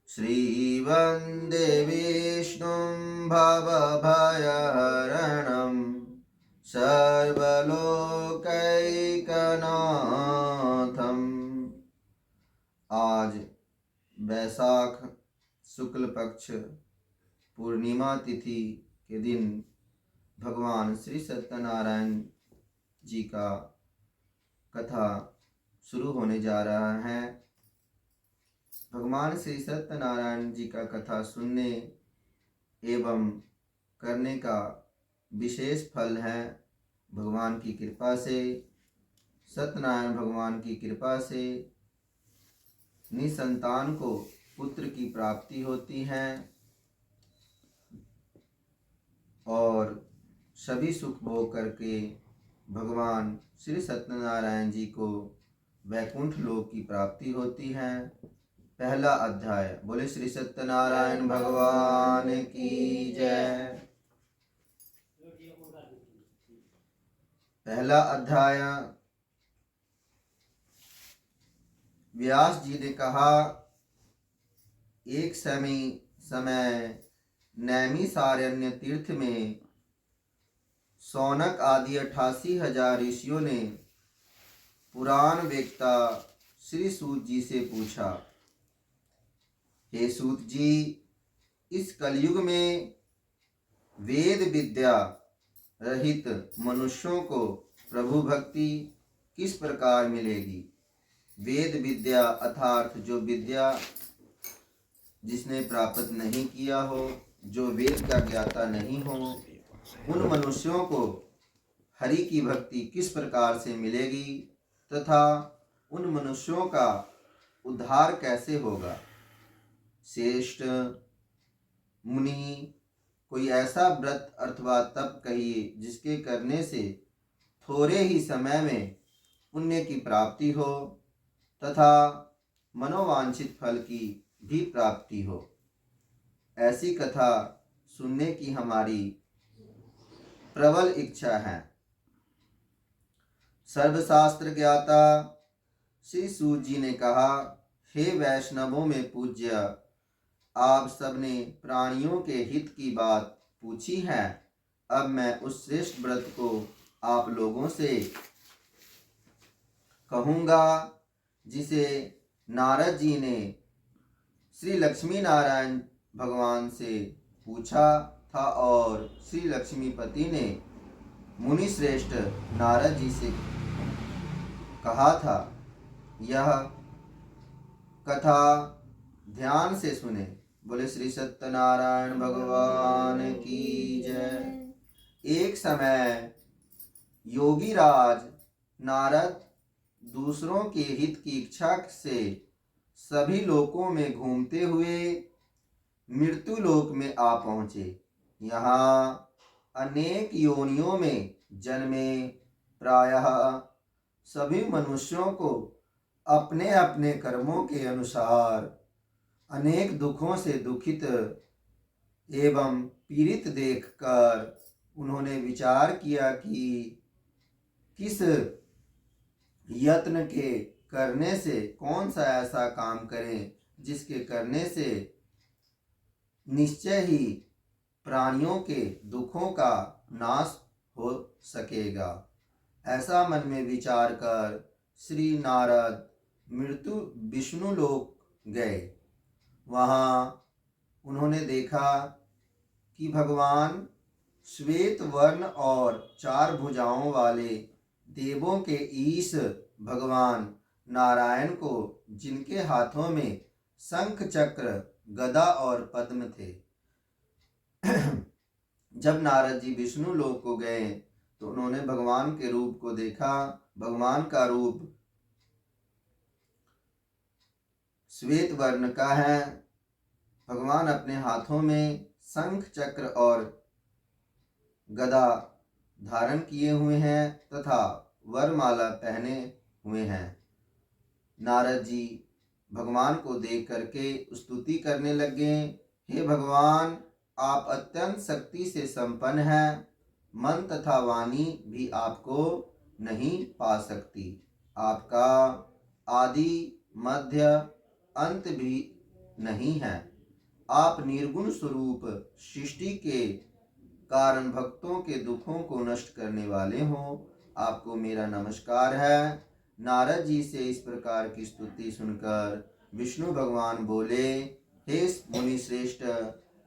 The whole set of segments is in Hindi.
श्रीवन्दे विष्णुं भवभयहरणं सर्वलोकैकनाथम्। आज वैशाख शुक्ल पक्ष पूर्णिमा तिथि के दिन भगवान श्री सत्यनारायण जी का कथा शुरू होने जा रहा है। भगवान श्री सत्यनारायण जी का कथा सुनने एवं करने का विशेष फल है। भगवान की कृपा से, सत्यनारायण भगवान की कृपा से निसंतान को पुत्र की प्राप्ति होती है और सभी सुख भोग करके भगवान श्री सत्यनारायण जी को वैकुंठ लोक की प्राप्ति होती है। पहला अध्याय। बोले श्री सत्यनारायण भगवान की जय। पहला अध्याय। व्यास जी ने कहा, एक समय नैमिषारण्य तीर्थ में शौनक आदि 88,000 ऋषियों ने पुराण वेत्ता श्री सूत जी से पूछा, हे सूत जी, इस कलयुग में वेद विद्या रहित मनुष्यों को प्रभु भक्ति किस प्रकार मिलेगी। वेद विद्या अर्थात जो विद्या जिसने प्राप्त नहीं किया हो, जो वेद का ज्ञाता नहीं हो, उन मनुष्यों को हरि की भक्ति किस प्रकार से मिलेगी तथा उन मनुष्यों का उद्धार कैसे होगा। श्रेष्ठ मुनि, कोई ऐसा व्रत अथवा तप कहिए जिसके करने से थोड़े ही समय में पुण्य की प्राप्ति हो तथा मनोवांछित फल की भी प्राप्ति हो। ऐसी कथा सुनने की हमारी प्रबल इच्छा है। सर्वशास्त्र ज्ञाता श्री सूत जी ने कहा, हे वैष्णवों में पूज्य, आप सबने प्राणियों के हित की बात पूछी है। अब मैं उस श्रेष्ठ व्रत को आप लोगों से कहूँगा जिसे नारद जी ने श्री लक्ष्मी नारायण भगवान से पूछा था और श्री लक्ष्मीपति ने मुनि श्रेष्ठ नारद जी से कहा था। यह कथा ध्यान से सुने। बोले श्री सत्यनारायण भगवान की जय। एक समय योगी राज नारद दूसरों के हित की इच्छा से सभी लोकों में घूमते हुए मृत्यु लोक में आ पहुँचे। यहाँ अनेक योनियों में जन्मे प्रायः सभी मनुष्यों को अपने अपने कर्मों के अनुसार अनेक दुखों से दुखित एवं पीड़ित देखकर उन्होंने विचार किया कि किस यत्न के करने से कौन सा ऐसा काम करें जिसके करने से निश्चय ही प्राणियों के दुखों का नाश हो सकेगा। ऐसा मन में विचार कर श्री नारद मृत्यु विष्णु लोक गए। वहाँ उन्होंने देखा कि भगवान श्वेत वर्ण और 4 भुजाओं वाले देवों के ईश भगवान नारायण को, जिनके हाथों में शंख चक्र गदा और पद्म थे। जब नारद जी विष्णु लोक को गए तो उन्होंने भगवान के रूप को देखा। भगवान का रूप श्वेत वर्ण का है। भगवान अपने हाथों में शंख चक्र और गदा धारण किए हुए हैं तथा वरमाला पहने हुए हैं। नारद जी भगवान को देख करके स्तुति करने लगे। हे भगवान, आप अत्यंत शक्ति से संपन्न हैं। मन तथा वाणी भी आपको नहीं पा सकती। आपका आदि मध्य अंत भी नहीं हैं। आप निर्गुण स्वरूप सृष्टि के कारण भक्तों के दुखों को नष्ट करने वाले हो। आपको मेरा नमस्कार है। नारद जी से इस प्रकार की स्तुति सुनकर विष्णु भगवान बोले, हे मुनि श्रेष्ठ,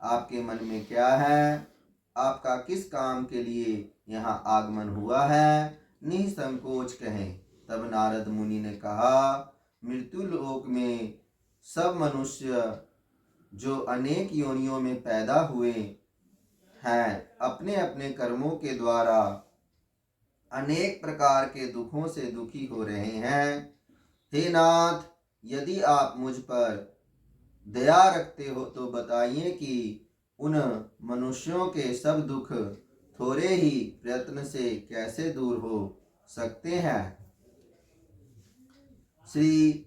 आपके मन में क्या है? आपका किस काम के लिए यहाँ आगमन हुआ है? निसंकोच कहें। तब नारद मुनि ने कहा, मृत्यु लोक में सब मनुष्य जो अनेक योनियों में पैदा हुए हैं, अपने अपने कर्मों के द्वारा अनेक प्रकार के दुखों से दुखी हो रहे हैं। हे नाथ, यदि आप मुझ पर दया रखते हो तो बताइए कि उन मनुष्यों के सब दुख थोड़े ही प्रयत्न से कैसे दूर हो सकते हैं। श्री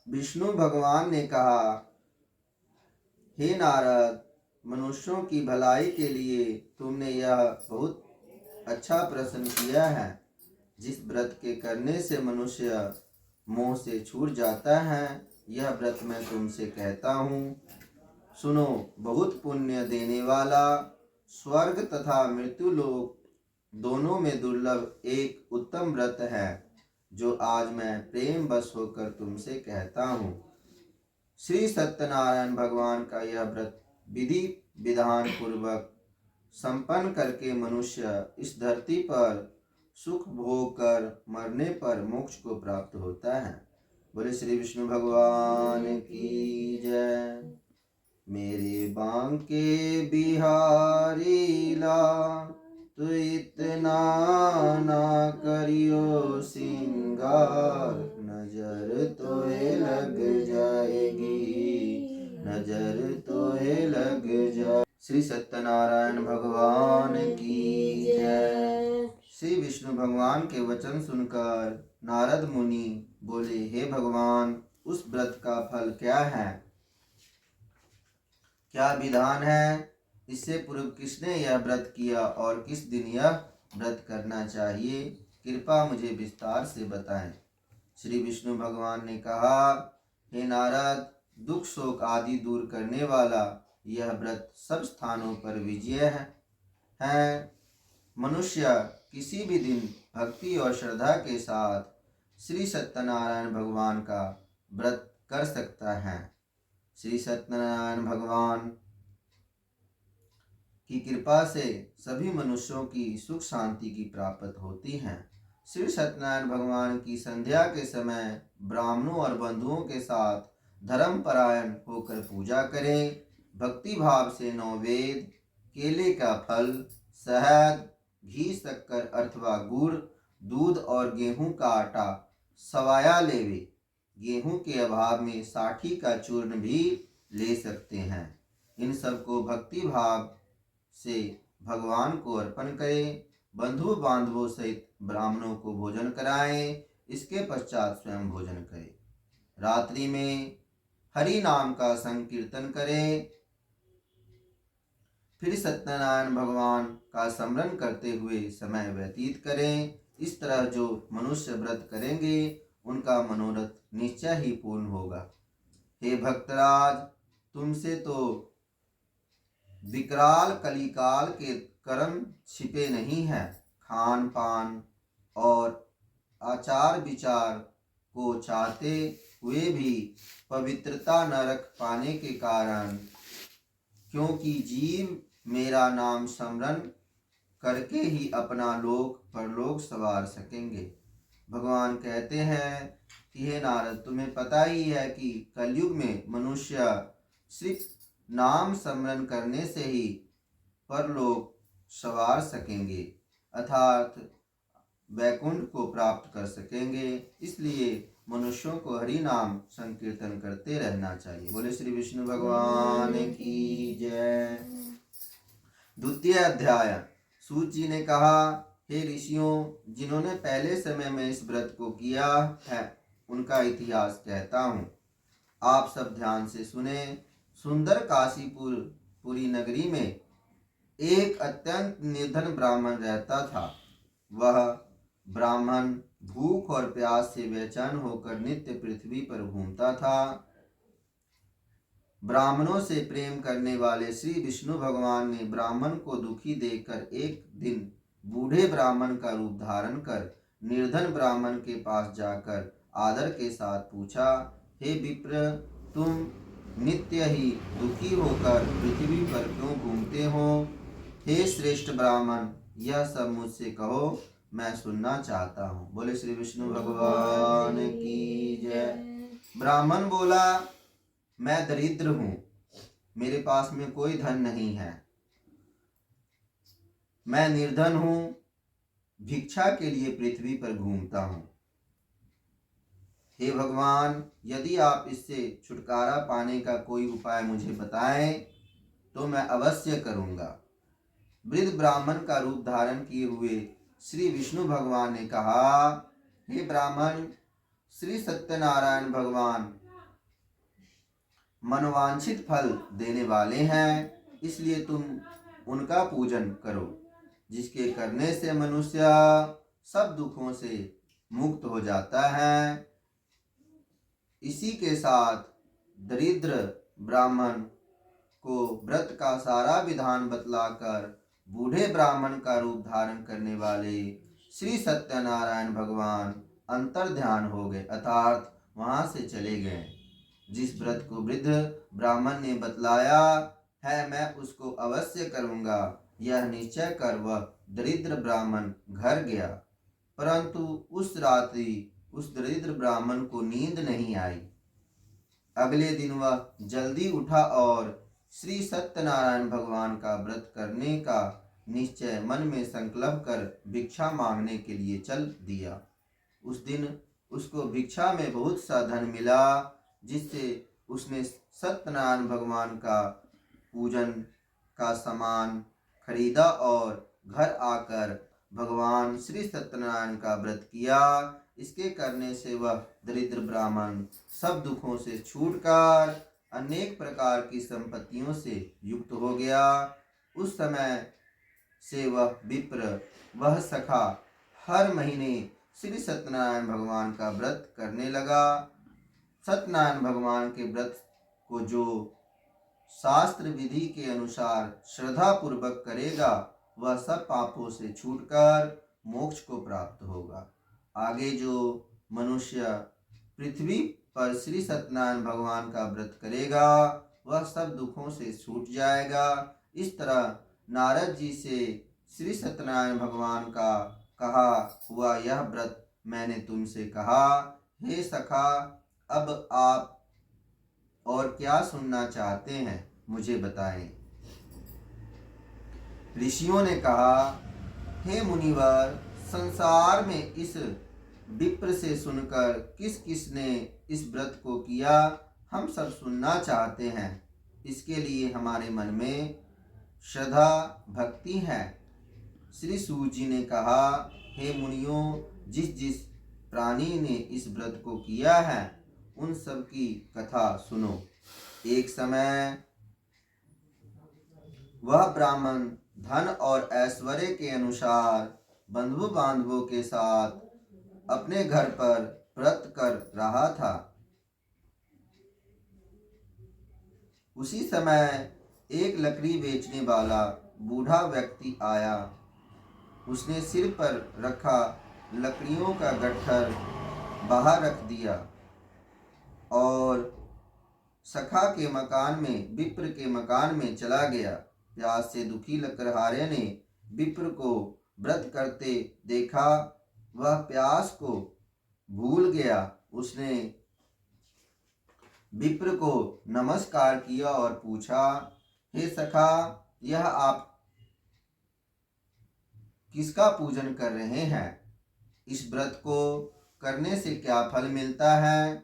विष्णु भगवान ने कहा, हे नारद, मनुष्यों की भलाई के लिए तुमने यह बहुत अच्छा प्रश्न किया है। जिस व्रत के करने से मनुष्य मोह से छूट जाता है, यह व्रत मैं तुमसे कहता हूँ। सुनो, बहुत पुण्य देने वाला, स्वर्ग तथा मृत्यु लोक दोनों में दुर्लभ एक उत्तम व्रत है, जो आज मैं प्रेम बस होकर तुमसे कहता हूँ। श्री सत्यनारायण भगवान का यह व्रत विधि विधान पूर्वक संपन्न करके मनुष्य इस धरती पर सुख भोग कर मरने पर मोक्ष को प्राप्त होता है। बोले श्री विष्णु भगवान की जय। मेरे बांके बिहारी लाल, तो इतना ना करियो सिंगार, नजर तोहे लग जाएगी, नजर तोहे लग जाए। श्री सत्यनारायण भगवान की जय। श्री विष्णु भगवान के वचन सुनकर नारद मुनि बोले, हे भगवान, उस व्रत का फल क्या है? क्या विधान है? इससे पूर्व किसने यह व्रत किया और किस दिन यह व्रत करना चाहिए? कृपा मुझे विस्तार से बताएं। श्री विष्णु भगवान ने कहा, हे नारद, दुख शोक आदि दूर करने वाला यह व्रत सब स्थानों पर विजय है। मनुष्य किसी भी दिन भक्ति और श्रद्धा के साथ श्री सत्यनारायण भगवान का व्रत कर सकता है। श्री सत्यनारायण भगवान की कृपा से सभी मनुष्यों की सुख शांति की प्राप्त होती है। श्री सत्यनारायण भगवान की संध्या के समय ब्राह्मणों और बंधुओं के साथ धर्म परायण होकर पूजा करें। भक्ति भाव से 9 वेद, केले का फल, शहद, घी, शक्कर अथवा गुड़, दूध और गेहूं का आटा सवाया लेवे। गेहूं के अभाव में साठी का चूर्ण भी ले सकते हैं। इन सबको भक्ति भाव से भगवान को अर्पण करें। बंधु बांधवों सहित ब्राह्मणों को भोजन कराएं। इसके पश्चात स्वयं भोजन करें। रात्रि में हरि नाम का संकीर्तन करें। फिर सत्यनारायण भगवान का स्मरण करते हुए समय व्यतीत करें। इस तरह जो मनुष्य व्रत करेंगे उनका मनोरथ निश्चय ही पूर्ण होगा। हे भक्तराज, तुमसे तो विकराल कलिकाल के कर्म छिपे नहीं हैं। खान पान और आचार विचार को चाहते हुए भी पवित्रता न रख पाने के कारण, क्योंकि जीव मेरा नाम स्मरण करके ही अपना लोक परलोक सवार सकेंगे। भगवान कहते हैं कि हे नारद, तुम्हें पता ही है कि कलयुग में मनुष्य सिर्फ नाम स्मरण करने से ही परलोक सवार सकेंगे, अर्थात वैकुंठ को प्राप्त कर सकेंगे। इसलिए मनुष्यों को हरि नाम संकीर्तन करते रहना चाहिए। बोले श्री विष्णु भगवान की जय। द्वितीय अध्याय। सूत जी ने कहा, हे ऋषियों, जिन्होंने पहले समय में इस व्रत को किया है उनका इतिहास कहता हूँ, आप सब ध्यान से सुने। सुंदर काशीपुर पुरी नगरी में एक अत्यंत निर्धन ब्राह्मण रहता था। वह ब्राह्मण भूख और प्यास से बेचैन होकर नित्य पृथ्वी पर घूमता था। ब्राह्मणों से प्रेम करने वाले श्री विष्णु भगवान ने ब्राह्मण को दुखी देखकर एक दिन बूढ़े ब्राह्मण का रूप धारण कर निर्धन ब्राह्मण के पास जाकर आदर के साथ पूछा, हे विप्र, तुम नित्य ही दुखी होकर पृथ्वी पर क्यों घूमते हो? हे श्रेष्ठ ब्राह्मण, यह सब मुझसे कहो, मैं सुनना चाहता हूँ। बोले श्री विष्णु भगवान की जय। ब्राह्मण बोला, मैं दरिद्र हूँ, मेरे पास में कोई धन नहीं है, मैं निर्धन हूँ, भिक्षा के लिए पृथ्वी पर घूमता हूँ। हे भगवान, यदि आप इससे छुटकारा पाने का कोई उपाय मुझे बताएं तो मैं अवश्य करूँगा। वृद्ध ब्राह्मण का रूप धारण किए हुए श्री विष्णु भगवान ने कहा, हे ब्राह्मण, श्री सत्यनारायण भगवान मनोवांछित फल देने वाले हैं, इसलिए तुम उनका पूजन करो, जिसके करने से मनुष्य सब दुखों से मुक्त हो जाता है। इसी के साथ दरिद्र ब्राह्मण को व्रत का सारा विधान बतलाकर बूढ़े ब्राह्मण का रूप धारण करने वाले श्री सत्यनारायण भगवान अंतर ध्यान हो गए, अर्थात वहां से चले गए। जिस व्रत को वृद्ध ब्राह्मण ने बतलाया है, मैं उसको अवश्य करूँगा, यह निश्चय कर वह दरिद्र ब्राह्मण घर गया। परंतु उस रात्रि उस दरिद्र ब्राह्मण को नींद नहीं आई। अगले दिन वह जल्दी उठा और श्री सत्यनारायण भगवान का व्रत करने का निश्चय मन में संकल्प कर भिक्षा मांगने के लिए चल दिया। उस दिन उसको भिक्षा में बहुत सा धन मिला, जिससे उसने सत्यनारायण भगवान का पूजन का सामान खरीदा और घर आकर भगवान श्री सत्यनारायण का व्रत किया। इसके करने से वह दरिद्र ब्राह्मण सब दुखों से छूटकर अनेक प्रकार की संपत्तियों से युक्त हो गया। उस समय से वह विप्र, वह सखा, हर महीने श्री सत्यनारायण भगवान का व्रत करने लगा। सत्यनारायण भगवान के व्रत को जो शास्त्र विधि के अनुसार श्रद्धा पूर्वक करेगा, वह सब पापों से छूटकर मोक्ष को प्राप्त होगा। आगे जो मनुष्य पृथ्वी पर श्री सत्यनारायण भगवान का व्रत करेगा, वह सब दुखों से छूट जाएगा। इस तरह नारद जी से श्री सत्यनारायण भगवान का कहा हुआ यह व्रत मैंने तुमसे कहा। हे सखा, अब आप और क्या सुनना चाहते हैं, मुझे बताएं। ऋषियों ने कहा, हे मुनिवर, संसार में इस विप्र से सुनकर किस किस ने इस व्रत को किया, हम सब सुनना चाहते हैं। इसके लिए हमारे मन में श्रद्धा भक्ति है। श्री सूत जी ने कहा, हे मुनियों, जिस जिस प्राणी ने इस व्रत को किया है, उन सब की कथा सुनो। एक समय वह ब्राह्मण धन और ऐश्वर्य के अनुसार बंधु बांधवों के साथ अपने घर पर व्रत कर रहा था। उसी समय एक लकड़ी बेचने वाला बूढ़ा व्यक्ति आया। उसने सिर पर रखा लकड़ियों का गट्ठर बाहर रख दिया और सखा के मकान में, विप्र के मकान में चला गया। प्यास से दुखी लकड़हारे ने विप्र को व्रत करते देखा। वह प्यास को भूल गया। उसने विप्र को नमस्कार किया और पूछा, हे सखा, यह आप किसका पूजन कर रहे हैं? इस व्रत को करने से क्या फल मिलता है?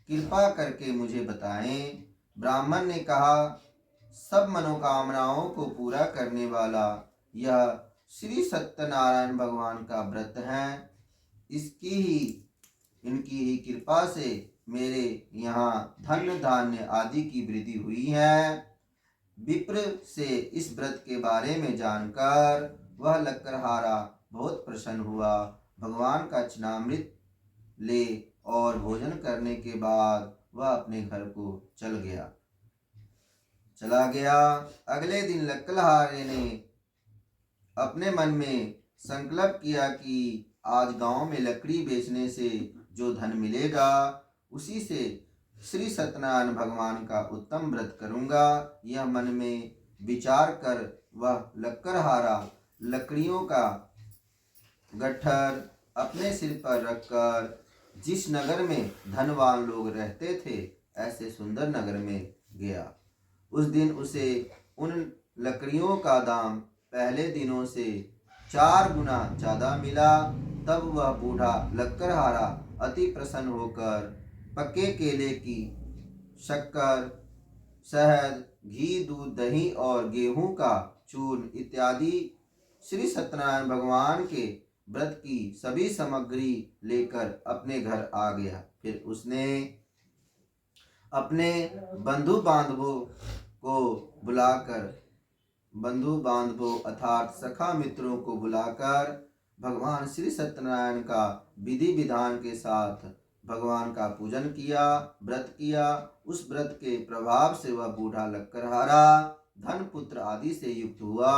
कृपा करके मुझे बताएं। ब्राह्मण ने कहा, सब मनोकामनाओं को पूरा करने वाला यह श्री सत्यनारायण भगवान का व्रत है। इनकी ही कृपा से मेरे यहाँ धन धान्य आदि की वृद्धि हुई है। विप्र से इस व्रत के बारे में जानकर वह लकड़हारा बहुत प्रसन्न हुआ। भगवान का चरणामृत ले और भोजन करने के बाद वह अपने घर को चल गया। चला गया। अगले दिन लकड़हारे ने अपने मन में संकल्प किया कि आज गांव में लकड़ी बेचने से जो धन मिलेगा उसी से श्री सत्यनारायण भगवान का उत्तम व्रत करूंगा। यह मन में विचार कर वह लकड़हारा लकड़ियों का गट्ठर अपने सिर पर रखकर जिस नगर में धनवान लोग रहते थे ऐसे सुंदर नगर में गया। उस दिन उसे उन लकड़ियों का दाम पहले दिनों से 4 गुना ज्यादा मिला। तब वह बूढ़ा लकड़हारा अति प्रसन्न होकर पके केले की शक्कर, शहद, घी, दूध, दही और गेहूं का चूर्ण इत्यादि श्री सत्यनारायण भगवान के व्रत की सभी सामग्री लेकर अपने घर आ गया। फिर उसने अपने बंधु बांधवों अर्थात सखा मित्रों को बुलाकर भगवान श्री सत्यनारायण का विधि विधान के साथ भगवान का पूजन किया, व्रत किया। उस व्रत के प्रभाव से वह बूढ़ा लकड़हारा धन पुत्र आदि से युक्त हुआ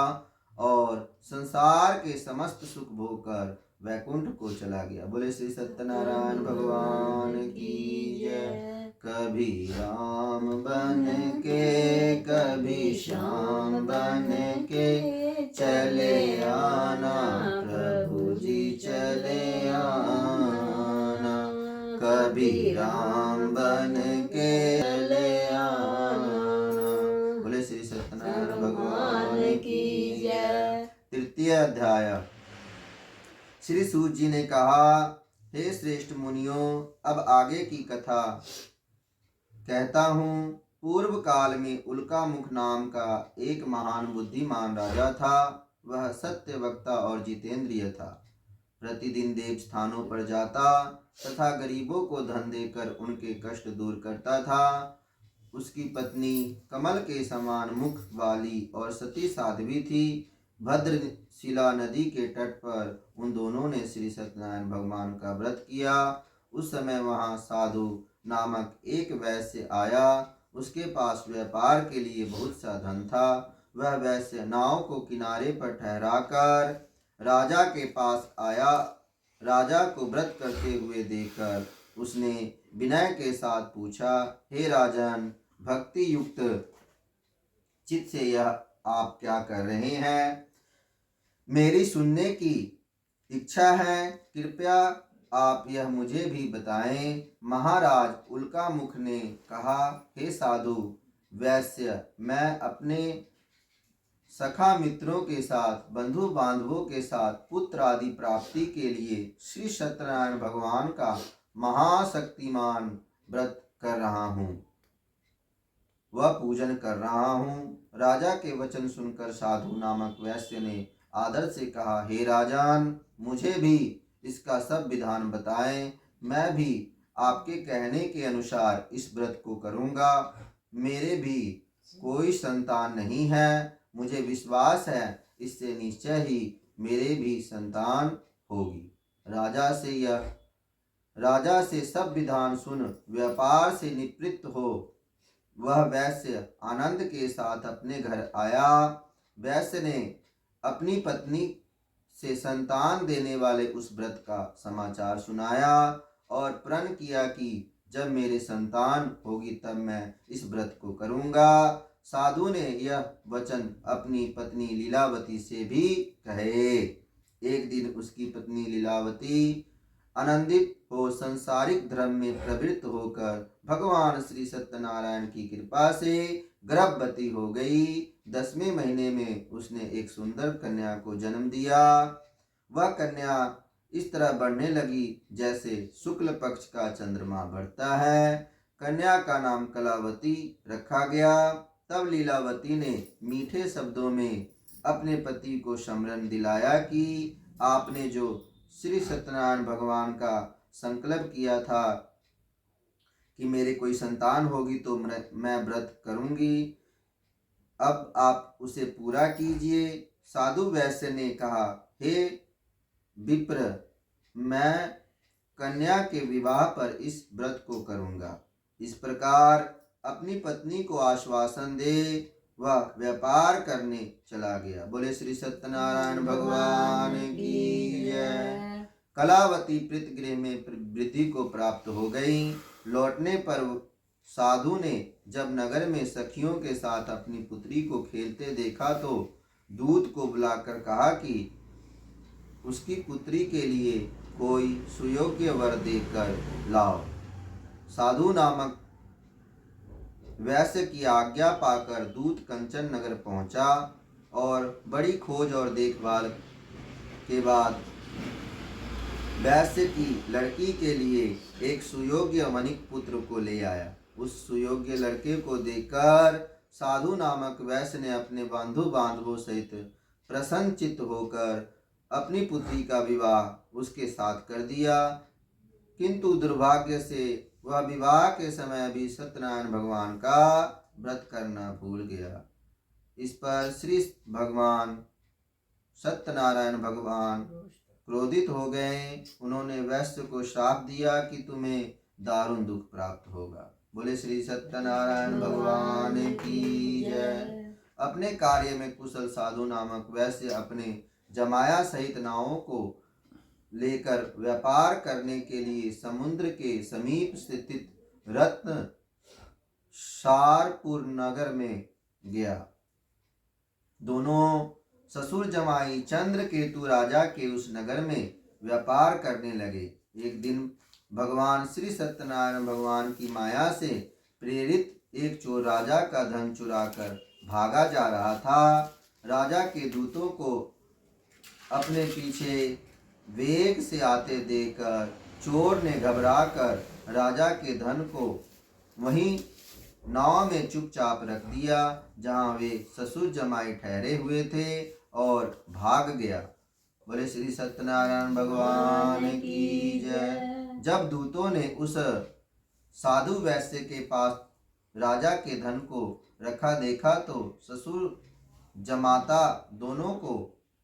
और संसार के समस्त सुख भोगकर वैकुंठ को चला गया। बोले श्री सत्यनारायण भगवान की जय। कभी राम बन के कभी श्याम बन के चले आना, प्रभु जी चले आना। कभी राम बन के चले आना। बोले श्री सत्यनारायण भगवान की जय। तृतीय अध्याय। श्री सूत जी ने कहा, हे श्रेष्ठ मुनियों, अब आगे की कथा कहता हूँ। पूर्व काल में उल्कामुख नाम का एक महान बुद्धिमान राजा था। वह सत्य वक्ता और जितेंद्रिय था। प्रतिदिन देव स्थानों पर जाता तथा गरीबों को धन देकर उनके कष्ट दूर करता था। उसकी पत्नी कमल के समान मुख वाली और सती साध्वी थी। भद्रशिला नदी के तट पर उन दोनों ने श्री सत्यनारायण भगवान का व्रत किया। उस समय वहां साधु नामक एक वैश्य आया। उसके पास व्यापार के लिए बहुत सा धन था। वह वैश्य नाव को किनारे पर ठहराकर राजा के पास आया। राजा को व्रत करते हुए देखकर उसने विनय के साथ पूछा, हे राजन, भक्ति युक्त चित्त से यह आप क्या कर रहे हैं? मेरी सुनने की इच्छा है, कृपया आप यह मुझे भी बताएं। महाराज उल्कामुख ने कहा, हे साधु वैश्य, मैं अपने सखा मित्रों के साथ, बंधु बांधवों के साथ पुत्र आदि प्राप्ति के लिए श्री सत्यनारायण भगवान का महाशक्तिमान व्रत कर रहा हूँ, वह पूजन कर रहा हूँ। राजा के वचन सुनकर साधु नामक वैश्य ने आदर से कहा, हे राजन, मुझे भी इसका सब विधान बताएं। मैं भी आपके कहने के अनुसार इस व्रत को करूँगा। मेरे भी कोई संतान नहीं है। मुझे विश्वास है इससे निश्चय ही मेरे भी संतान होगी। राजा से सब विधान सुन व्यापार से निवृत्त हो वह वैश्य आनंद के साथ अपने घर आया। वैश्य ने अपनी पत्नी से संतान देने वाले उस व्रत का समाचार सुनाया और प्रण किया कि जब मेरे संतान होगी तब मैं इस व्रत को करूँगा। साधु ने यह वचन अपनी पत्नी लीलावती से भी कहे। एक दिन उसकी पत्नी लीलावती आनंदित हो संसारिक धर्म में प्रवृत्त होकर भगवान श्री सत्यनारायण की कृपा से गर्भवती हो गई। 10वें महीने में उसने एक सुंदर कन्या को जन्म दिया। वह कन्या इस तरह बढ़ने लगी जैसे शुक्ल पक्ष का चंद्रमा बढ़ता है। कन्या का नाम कलावती रखा गया। तब लीलावती ने मीठे शब्दों में अपने पति को स्मरण दिलाया कि आपने जो श्री सत्यनारायण भगवान का संकल्प किया था कि मेरे कोई संतान होगी तो मैं व्रत करूंगी, अब आप उसे पूरा कीजिए। साधु वैश्य ने कहा, हे विप्र, मैं कन्या के विवाह पर इस व्रत को करूंगा। इस प्रकार अपनी पत्नी को आश्वासन दे वह व्यापार करने चला गया। बोले श्री सत्यनारायण भगवान की जय। कलावती प्रीतगृह में वृद्धि को प्राप्त हो गई। लौटने पर साधु ने जब नगर में सखियों के साथ अपनी पुत्री को खेलते देखा तो दूत को बुलाकर कहा कि उसकी पुत्री के लिए कोई सुयोग्य वर देकर लाओ। साधु नामक वैश्य की आज्ञा पाकर दूत कंचन नगर पहुंचा और बड़ी खोज और देखभाल के बाद वैश्य की लड़की के लिए एक सुयोग्य वणिक पुत्र को ले आया। उस सुयोग्य लड़के को देखकर साधु नामक वैश्य ने अपने बंधु बांधवों सहित प्रसन्नचित्त होकर अपनी पुत्री का विवाह उसके साथ कर दिया। किंतु दुर्भाग्य से वह विवाह के समय भी सत्यनारायण भगवान का व्रत करना भूल गया। इस पर श्री भगवान सत्यनारायण भगवान क्रोधित हो गए। उन्होंने वैश्य को श्राप दिया कि तुम्हें दारुण दुख प्राप्त होगा। बोले श्री सत्यनारायण भगवान की जय। अपने कार्य में कुशल साधु नामक वैश्य अपने जमाया सहित नावों को लेकर व्यापार करने के लिए समुद्र के समीप स्थित रत्न शारपुर नगर में गया। दोनों ससुर जमाई चंद्रकेतु राजा के उस नगर में व्यापार करने लगे। एक दिन भगवान श्री सत्यनारायण भगवान की माया से प्रेरित एक चोर राजा का धन चुराकर भागा जा रहा था। राजा के दूतों को अपने पीछे वेग से आते देखकर चोर ने घबराकर राजा के धन को वहीं नाव में चुपचाप रख दिया जहां वे ससुर जमाई ठहरे हुए थे और भाग गया। बोले श्री सत्यनारायण भगवान की जय। जब दूतों ने उस साधु वैश्य के पास राजा के धन को रखा देखा तो ससुर जमाता दोनों को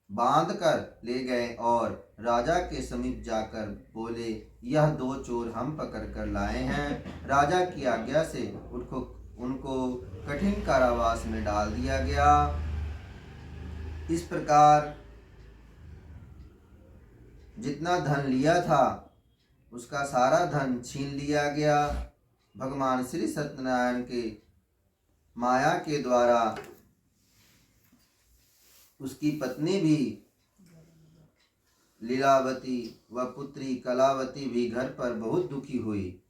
बांध कर ले गए और राजा के समीप जाकर बोले, यह दो चोर हम पकड़ कर लाए हैं। राजा की आज्ञा से उनको कठिन कारावास में डाल दिया गया। इस प्रकार जितना धन लिया था उसका सारा धन छीन लिया गया। भगवान श्री सत्यनारायण के माया के द्वारा उसकी पत्नी भी लीलावती व पुत्री कलावती भी घर पर बहुत दुखी हुई।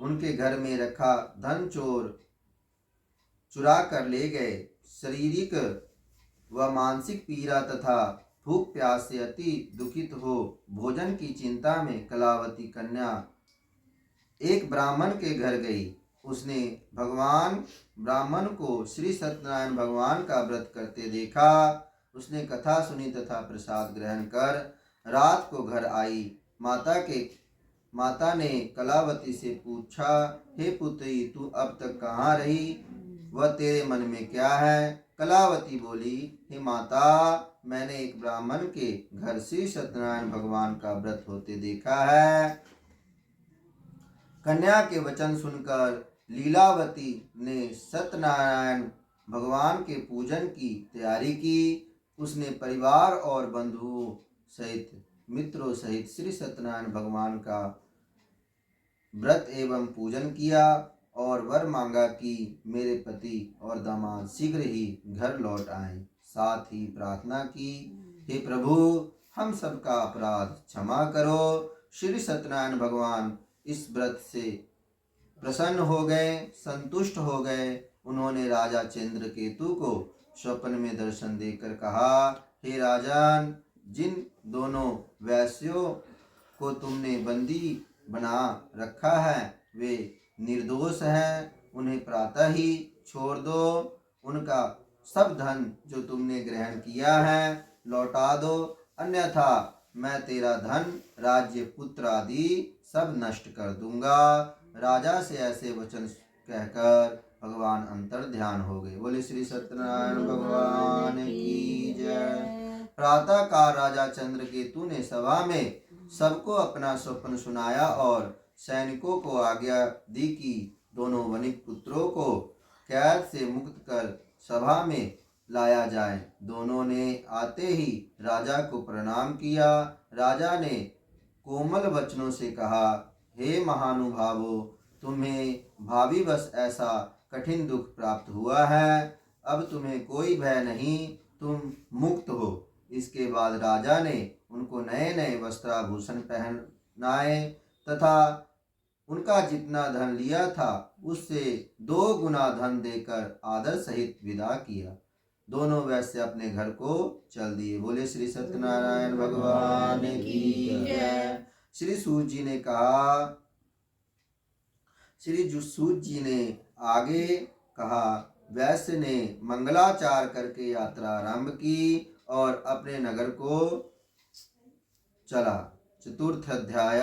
उनके घर में रखा धन चोर चुरा कर ले गए। शारीरिक व मानसिक पीड़ा तथा भूख प्यास से अति दुखित हो भोजन की चिंता में कलावती कन्या एक ब्राह्मण के घर गई। उसने भगवान ब्राह्मण को श्री सत्यनारायण भगवान का व्रत करते देखा। उसने कथा सुनी तथा प्रसाद ग्रहण कर रात को घर आई। माता ने कलावती से पूछा, हे पुत्री, तू अब तक कहाँ रही? वह तेरे मन में क्या है? कलावती बोली, हे माता, मैंने एक ब्राह्मण के घर श्री सत्यनारायण भगवान का व्रत होते देखा है। कन्या के वचन सुनकर लीलावती ने सत्यनारायण भगवान के पूजन की तैयारी की। उसने परिवार और बंधुओं सहित मित्रों सहित श्री सत्यनारायण भगवान का व्रत एवं पूजन किया और वर मांगा कि मेरे पति और दामाद शीघ्र ही घर लौट आएं। साथ ही प्रार्थना की, हे प्रभु, हम सबका अपराध क्षमा करो। श्री सत्यनारायण भगवान इस व्रत से प्रसन्न हो गए, संतुष्ट हो गए। उन्होंने राजा चंद्रकेतु को स्वप्न में दर्शन देकर कहा, हे राजन, जिन दोनों वैश्यों को तुमने बंदी बना रखा है वे निर्दोष हैं। उन्हें प्रातः ही छोड़ दो। उनका सब धन जो तुमने ग्रहण किया है लौटा दो, अन्यथा मैं तेरा धन, राज्य, पुत्र आदि सब नष्ट कर दूंगा। राजा से ऐसे वचन कहकर भगवान अंतर ध्यान हो गए। बोले श्री सत्यनारायण भगवान की जय। प्रातः काल राजा चंद्रकेतु ने सभा में सबको अपना स्वप्न सुनाया और सैनिकों को आज्ञा दी कि दोनों वणिक पुत्रों को कैद से मुक्त कर सभा में लाया जाए। दोनों ने आते ही राजा को प्रणाम किया। राजा ने कोमल वचनों से कहा, हे महानुभावों, तुम्हें भावीवश ऐसा कठिन दुख प्राप्त हुआ है। अब तुम्हें कोई भय नहीं, तुम मुक्त हो। इसके बाद राजा ने उनको नए नए वस्त्राभूषण पहनाए तथा उनका जितना धन लिया था उससे 2 गुना धन देकर आदर सहित विदा किया। दोनों वैश्य अपने घर को चल दिए। बोले श्री सत्यनारायण भगवान की जय। श्री सूत जी ने कहा, सूत जी ने आगे कहा, वैश्य ने मंगलाचार करके यात्रा आरंभ की और अपने नगर को चला। चतुर्थ अध्याय।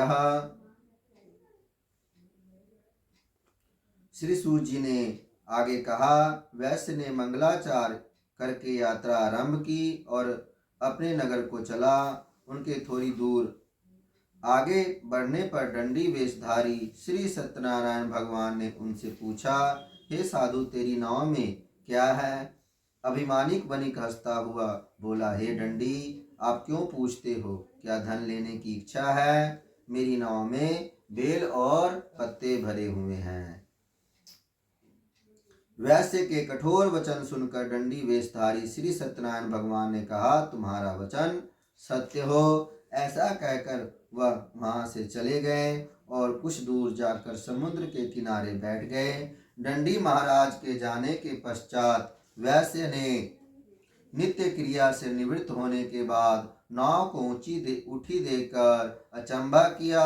श्री सूत जी ने आगे कहा, वैश्य ने मंगलाचार करके यात्रा आरंभ की और अपने नगर को चला। उनके थोड़ी दूर आगे बढ़ने पर दंडी वेशधारी श्री सत्यनारायण भगवान ने उनसे पूछा, हे साधु, तेरी नाव में क्या है? अभिमानिक वणिक हंसता हुआ बोला, हे दंडी, आप क्यों पूछते हो? क्या धन लेने की इच्छा है? मेरी नाव में बेल और पत्ते भरे हुए हैं। वैश्य के कठोर वचन सुनकर दंडी वेशधारी श्री सत्यनारायण भगवान ने कहा, तुम्हारा वचन सत्य हो। ऐसा कहकर वह वहां से चले गए और कुछ दूर जाकर समुद्र के किनारे बैठ गए। दंडी महाराज के जाने के पश्चात वैश्य ने नित्य क्रिया से निवृत्त होने के बाद नाव को उठी देखकर अचंभा किया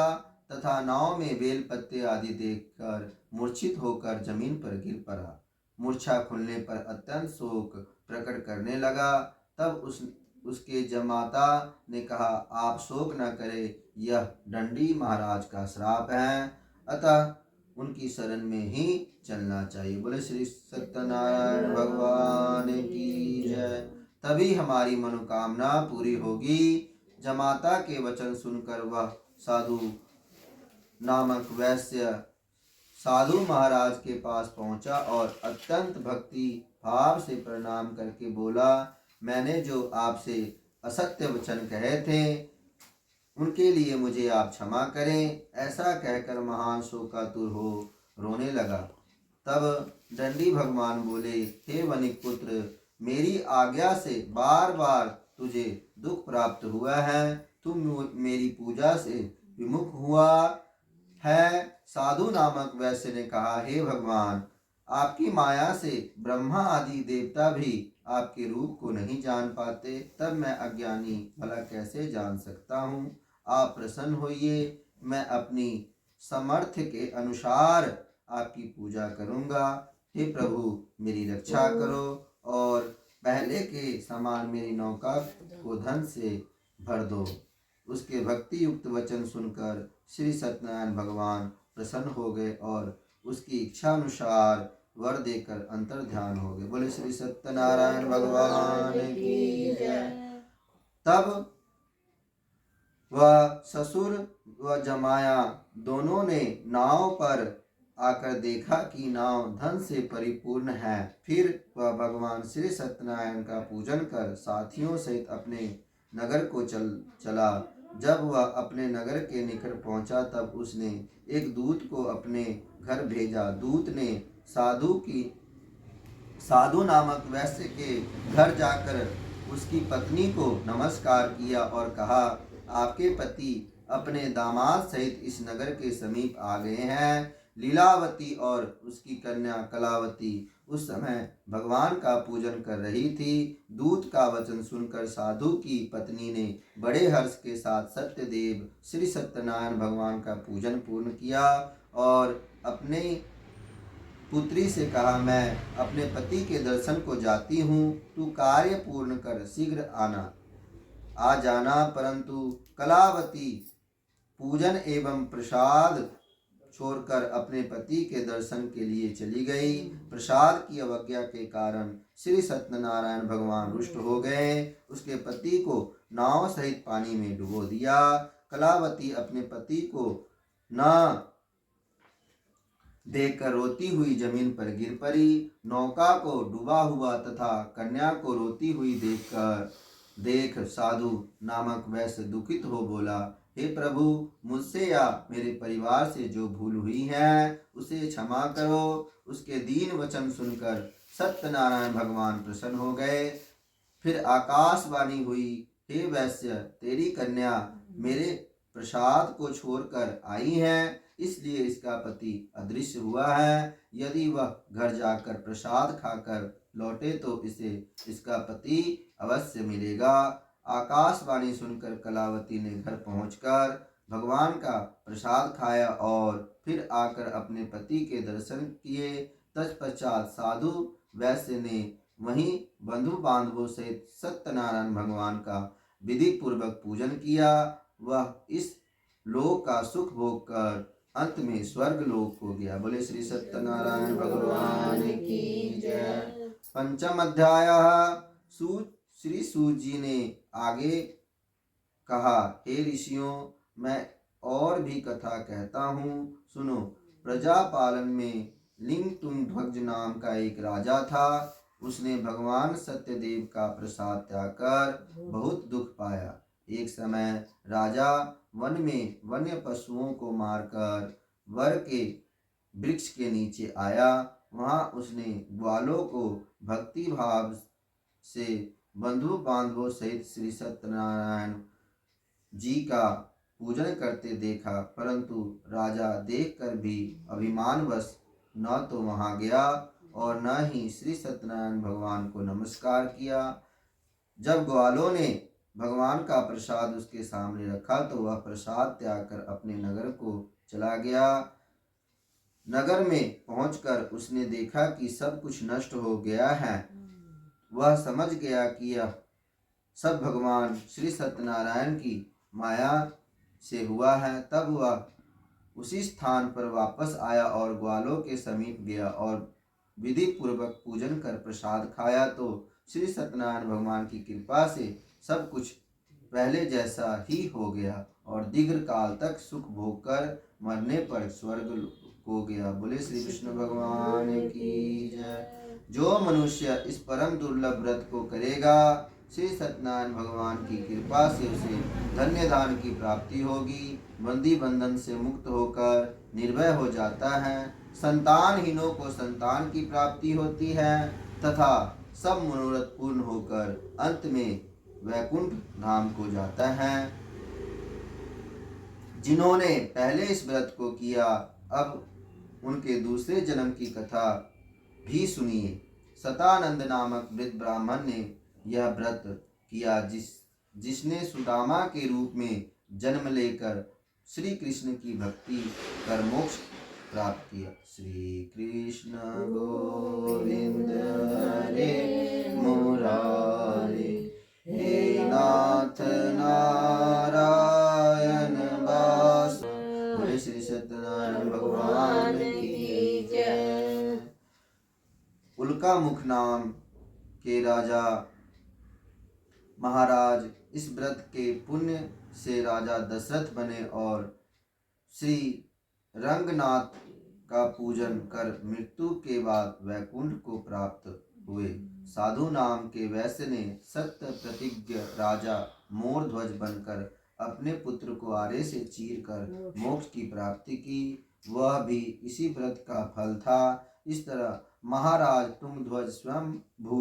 तथा नाव में बेल पत्ते आदि देखकर मूर्छित होकर जमीन पर गिर पड़ा। मूर्छा खुलने पर अत्यंत शोक प्रकट करने लगा। तब उसके जमाता ने कहा, आप शोक न करें, यह दंडी महाराज का श्राप है, अतः उनकी शरण में ही चलना चाहिए। बोले श्री सत्यनारायण भगवान की जय। तभी हमारी मनोकामना पूरी होगी। जमाता के वचन सुनकर वह साधु नामक वैश्य साधु महाराज के पास पहुंचा और अत्यंत भक्ति भाव से प्रणाम करके बोला, मैंने जो आपसे असत्य वचन कहे थे उनके लिए मुझे आप क्षमा करें। ऐसा कहकर महान शोकातुर हो रोने लगा। तब दंडी भगवान बोले, हे वणिक पुत्र, मेरी आज्ञा से बार बार तुझे दुख प्राप्त हुआ है। तुम मेरी पूजा से विमुख हुआ है। साधु नामक वैश्य ने कहा, हे भगवान, आपकी माया से ब्रह्मा आदि देवता भी आपके रूप को नहीं जान पाते, तब मैं अज्ञानी भला कैसे जान सकता हूँ? आप प्रसन्न होइए, मैं अपनी समर्थ के अनुसार आपकी पूजा करूँगा। हे प्रभु, मेरी रक्षा करो और पहले के समान मेरी नौका को धन से भर दो। उसके भक्ति युक्त वचन सुनकर श्री सत्यनारायण भगवान प्रसन्न हो गए और उसकी इच्छा अनुसार वर देकर अंतर ध्यान हो गए। बोले श्री सत्यनारायण भगवान की जय। तब वह ससुर व जमाया दोनों ने नाव पर आकर देखा कि नाव धन से परिपूर्ण है। फिर वह भगवान श्री सत्यनारायण का पूजन कर साथियों सहित अपने नगर को चला। जब वह अपने नगर के निकट पहुंचा तब उसने एक दूत को अपने घर भेजा। दूत ने साधु नामक वैश्य के घर जाकर उसकी पत्नी को नमस्कार किया और कहा, आपके पति अपने दामाद सहित इस नगर के समीप आ गए हैं। लीलावती और उसकी कन्या कलावती उस समय भगवान का पूजन कर रही थी। दूत का वचन सुनकर साधु की पत्नी ने बड़े हर्ष के साथ सत्यदेव श्री सत्यनारायण भगवान का पूजन पूर्ण किया और अपने पुत्री से कहा, मैं अपने पति के दर्शन को जाती हूँ, तू कार्य पूर्ण कर शीघ्र आ जाना। परंतु कलावती पूजन एवं प्रसाद छोड़कर अपने पति के दर्शन के लिए चली गई। प्रसाद की अवज्ञा के कारण श्री सत्यनारायण भगवान रुष्ट हो गए। उसके पति को नाव सहित पानी में डुबो दिया। कलावती अपने पति को न देखकर रोती हुई जमीन पर गिर पड़ी। नौका को डूबा हुआ तथा कन्या को रोती हुई देख साधु नामक वैश्य दुखित हो बोला, हे प्रभु, मुझसे या मेरे परिवार से जो भूल हुई है उसे क्षमा करो। उसके दीन वचन सुनकर सत्यनारायण भगवान प्रसन्न हो गए। फिर आकाशवाणी हुई, हे वैश्य, तेरी कन्या मेरे प्रसाद को छोड़कर आई है, इसलिए इसका पति अदृश्य हुआ है। यदि वह घर जाकर प्रसाद खाकर लौटे तो इसे इसका पति अवश्य मिलेगा। आकाशवाणी सुनकर कलावती ने घर पहुंचकर भगवान का प्रसाद खाया और फिर आकर अपने पति के दर्शन किए। तत्पश्चात साधु वैश्य ने वहीं बंधु बांधवों सहित सत्यनारायण भगवान का विधि पूर्वक पूजन किया। वह इस लोक का सुख भोग कर अंत में स्वर्ग लोक को गया। बोले श्री सत्यनारायण भगवान की जय। पंचम अध्याय। श्री सूत जी ने आगे कहा, हे ऋषियों, मैं और भी कथा कहता हूँ, सुनो। प्रजापालन में लिंग तुंगध्वज नाम का एक राजा था। उसने भगवान सत्यदेव का प्रसाद त्याग कर बहुत दुख पाया। एक समय राजा वन में वन्य पशुओं को मारकर वर के वृक्ष के नीचे आया। वहां उसने ग्वालों को भक्ति भाव से बंधु बांधवों सहित श्री सत्यनारायण जी का पूजन करते देखा, परंतु राजा देखकर भी अभिमानवश न तो वहां गया और न ही श्री सत्यनारायण भगवान को नमस्कार किया। जब ग्वालों ने भगवान का प्रसाद उसके सामने रखा तो वह प्रसाद त्याग कर अपने नगर को चला गया। नगर में पहुंचकर उसने देखा कि सब कुछ नष्ट हो गया है। वह समझ गया कि यह सब भगवान श्री सत्यनारायण की माया से हुआ है। तब वह उसी स्थान पर वापस आया और ग्वालों के समीप गया और विधि पूर्वक पूजन कर प्रसाद खाया तो श्री सत्यनारायण भगवान की कृपा से सब कुछ पहले जैसा ही हो गया और दीर्घ काल तक सुख भोग कर मरने पर स्वर्ग को गया। बोले श्री विष्णु भगवान की जय। जो मनुष्य इस परम दुर्लभ व्रत को करेगा, श्री सत्यनारायण भगवान की कृपा से उसे धन्य दान की प्राप्ति होगी। बंदी बंधन से मुक्त होकर निर्भय हो जाता है। संतानहीनों को संतान की प्राप्ति होती है तथा सब मनोरथ पूर्ण होकर अंत में वैकुंठ धाम को जाता है। जिन्होंने पहले इस व्रत को किया, अब उनके दूसरे जन्म की कथा भी सुनिए। सतानंद नामक वृद्ध ब्राह्मण ने यह व्रत किया जिसने सुदामा के रूप में जन्म लेकर श्री कृष्ण की भक्ति कर मोक्ष प्राप्त किया। श्री कृष्ण गोविंद हरे मुरारे, हे नाथ नारायण वास। बोले श्री सत्यनारायण भगवान की जय। उल्का मुख नाम के राजा महाराज इस व्रत के पुण्य से राजा दशरथ बने और श्री रंगनाथ का पूजन कर मृत्यु के बाद वैकुंठ को प्राप्त हुए। साधु नाम के वैश्य ने सत्य प्रतिज्ञ राजा मोरध्वज बनकर अपने पुत्र को आरे से चीर कर मोक्ष की प्राप्ति की। वह भी इसी व्रत का फल था। इस तरह महाराज तुंगध्वज स्वयं भू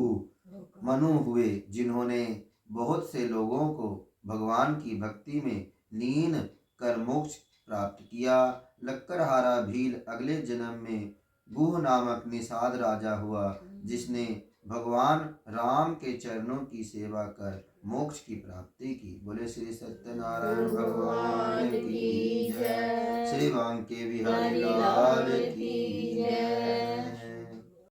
मनु हुए, जिन्होंने बहुत से लोगों को भगवान की भक्ति में लीन कर मोक्ष प्राप्त किया। लक्कड़हारा भील अगले जन्म में गुह नामक निषाद राजा हुआ, जिसने भगवान राम के चरणों की सेवा कर मोक्ष की प्राप्ति की। बोले श्री सत्यनारायण भगवान की जय। श्री बांके बिहारी लाल की जय।